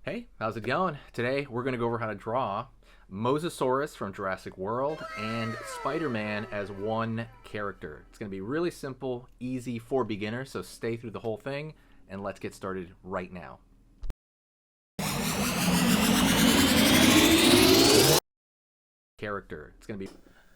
Hey, how's it going? Today we're going to go over how to draw Mosasaurus from Jurassic World and Spider-Man as one character. It's going to be really simple, easy for beginners, so stay through the whole thing and let's get started right now. Character. It's going to be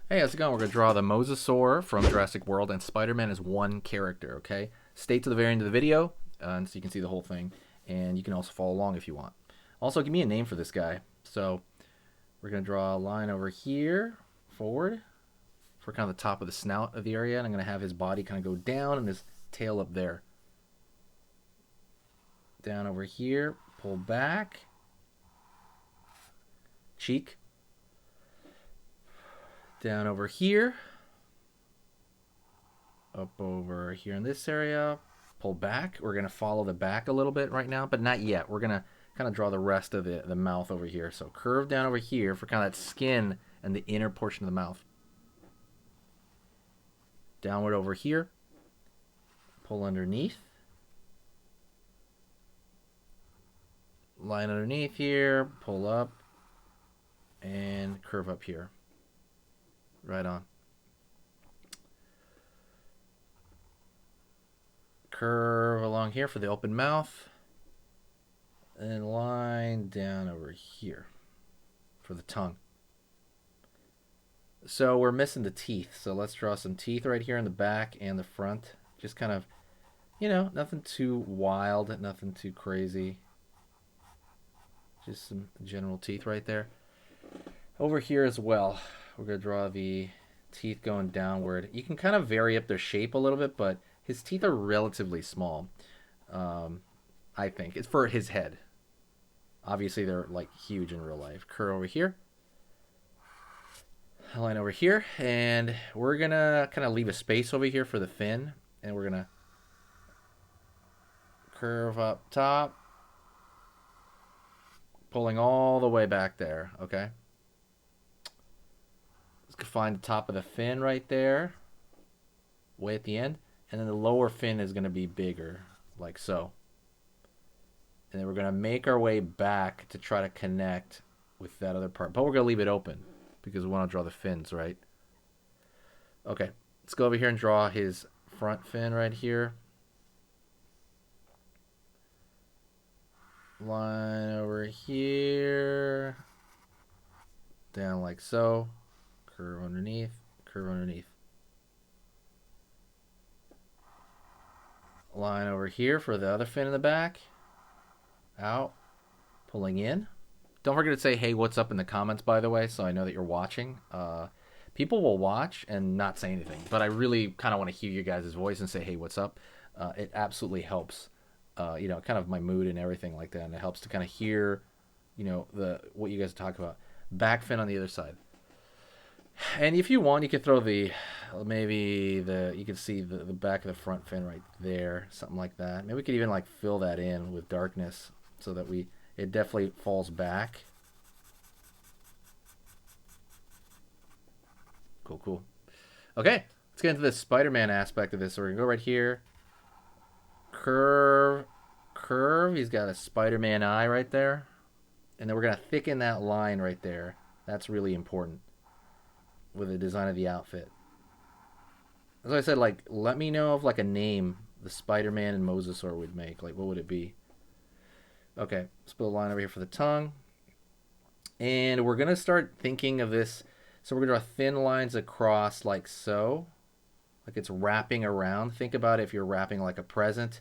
Hey, how's it going? We're going to draw the Mosasaur from Jurassic World and Spider-Man as one character, okay? Stay to the very end of the video so you can see the whole thing, and you can also follow along if you want. Also, give me a name for this guy. So we're going to draw a line over here, forward, for kind of the top of the snout of the area, and I'm going to have his body kind of go down and his tail up there. Down over here, pull back, cheek, down over here, up over here in this area, pull back. We're going to follow the back a little bit right now, but not yet. We're going to kind of draw the rest of the mouth over here. So curve down over here for kind of that skin and the inner portion of the mouth. Downward over here, pull underneath. Line underneath here, pull up, and curve up here. Right on. Curve along here for the open mouth. And line down over here for the tongue. So we're missing the teeth. So let's draw some teeth right here in the back and the front. Just kind of, nothing too wild, nothing too crazy. Just some general teeth right there. Over here as well, we're going to draw the teeth going downward. You can kind of vary up their shape a little bit, but his teeth are relatively small. I think it's for his head. Obviously, they're like huge in real life. Curve over here. Line over here. And we're going to kind of leave a space over here for the fin. And we're going to curve up top. Pulling all the way back there. Okay. Let's find the top of the fin right there. Way at the end. And then the lower fin is going to be bigger. Like so. And then we're going to make our way back to try to connect with that other part. But we're going to leave it open because we want to draw the fins, right? Okay, let's go over here and draw his front fin right here. Line over here. Down like so. Curve underneath. Curve underneath. Line over here for the other fin in the back. Out, pulling in. Don't forget to say, hey, what's up in the comments, by the way, so I know that you're watching. People will watch and not say anything, but I really kind of want to hear your guys' voice and say, hey, what's up? It absolutely helps, kind of my mood and everything like that, and it helps to kind of hear, what you guys talk about. Back fin on the other side. And if you want, you could throw you can see the back of the front fin right there, something like that. Maybe we could even like fill that in with darkness so that it definitely falls back. Cool. Okay, let's get into the Spider-Man aspect of this. So we're gonna go right here. Curve. He's got a Spider-Man eye right there. And then we're gonna thicken that line right there. That's really important with the design of the outfit. As I said, like, let me know of like a name the Spider-Man and Mosasaur would make. Like, what would it be? Okay, let's put a line over here for the tongue. And we're gonna start thinking of this. So we're gonna draw thin lines across like so. Like it's wrapping around. Think about if you're wrapping like a present.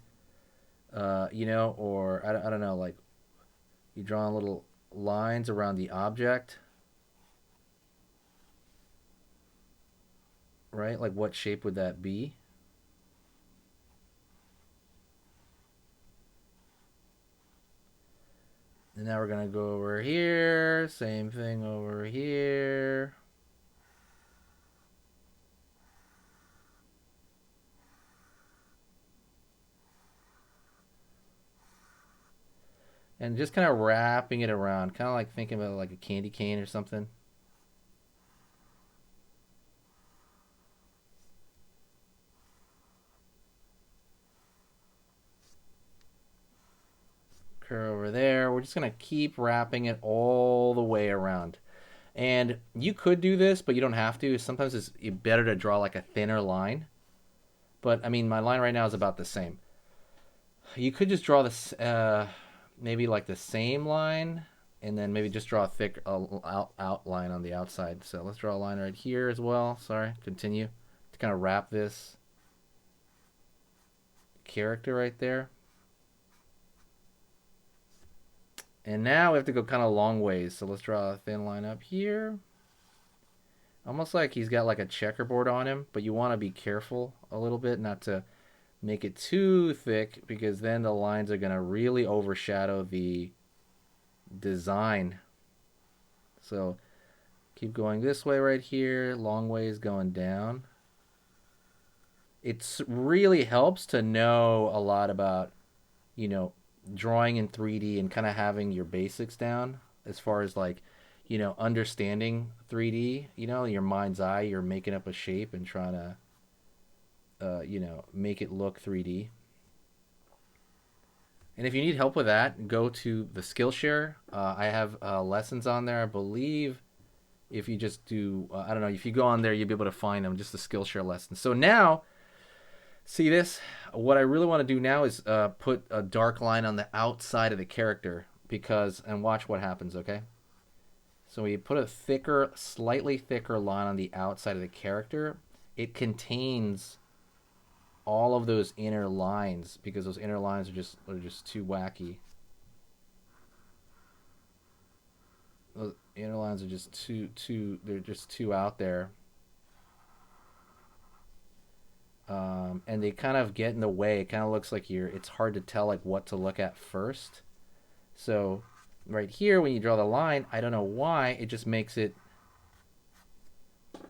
Or I don't know, like you draw little lines around the object. Right? Like what shape would that be? And now we're going to go over here. Same thing over here. And just kind of wrapping it around. Kind of like thinking about like a candy cane or something. Curve over there. there. We're just going to keep wrapping it all the way around. And you could do this, but you don't have to. Sometimes it's better to draw like a thinner line. But I mean, my line right now is about the same. You could just draw this, maybe like the same line, and then maybe just draw a thick outline on the outside. So let's draw a line right here as well. Sorry, continue to kind of wrap this character right there. And now we have to go kind of long ways. So let's draw a thin line up here. Almost like he's got like a checkerboard on him, but you want to be careful a little bit not to make it too thick, because then the lines are going to really overshadow the design. So keep going this way right here, long ways going down. It really helps to know a lot about, you know, drawing in 3D and kind of having your basics down as far as like, you know, understanding 3D, you know, your mind's eye, you're making up a shape and trying to you know, make it look 3D. And if you need help with that, go to the Skillshare. I have lessons on there. I believe if you just do, I don't know, if you go on there, you'll be able to find them, just the Skillshare lessons. So now, see this? What I really want to do now is put a dark line on the outside of the character, because, and watch what happens, okay? So we put a thicker, slightly thicker line on the outside of the character. It contains all of those inner lines, because those inner lines are just too wacky. Those inner lines are just they're just too out there. And they kind of get in the way. It kind of looks like it's hard to tell like what to look at first. So right here, when you draw the line, I don't know why, it just makes it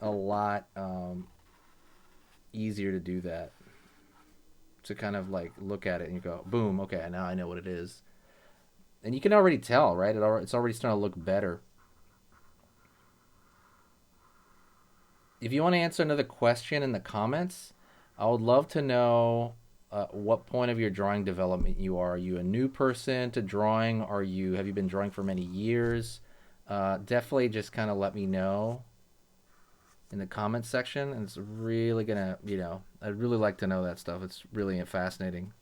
a lot easier to do that. To kind of like look at it and you go, boom, okay, now I know what it is. And you can already tell, right? It's already starting to look better. If you want to answer another question in the comments, I would love to know what point of your drawing development you are. Are you a new person to drawing? Have you been drawing for many years? Definitely just kind of let me know in the comments section, and it's really gonna, you know, I'd really like to know that stuff. It's really fascinating.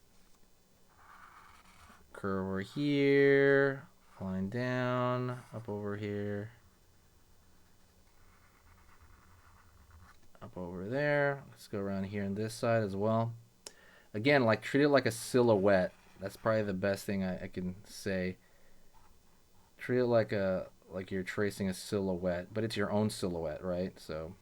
Curve over here, line down, up over here, up over there. Let's go around here on this side as well. Again, like, treat it like a silhouette. That's probably the best thing I can say. Treat it like you're tracing a silhouette, but it's your own silhouette, right? So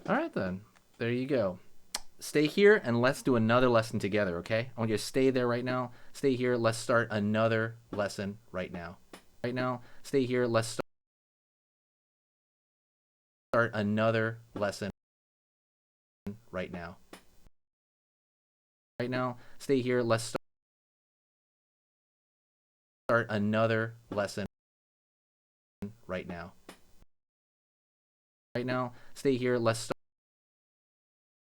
all right then, there you go. Stay here and let's do another lesson together, okay? I want you to stay there right now. Stay here. Let's start another lesson right now. Right now, stay here. Let's start another lesson right now. Right now, stay here. Let's start another lesson right now. Right now, stay here. Let's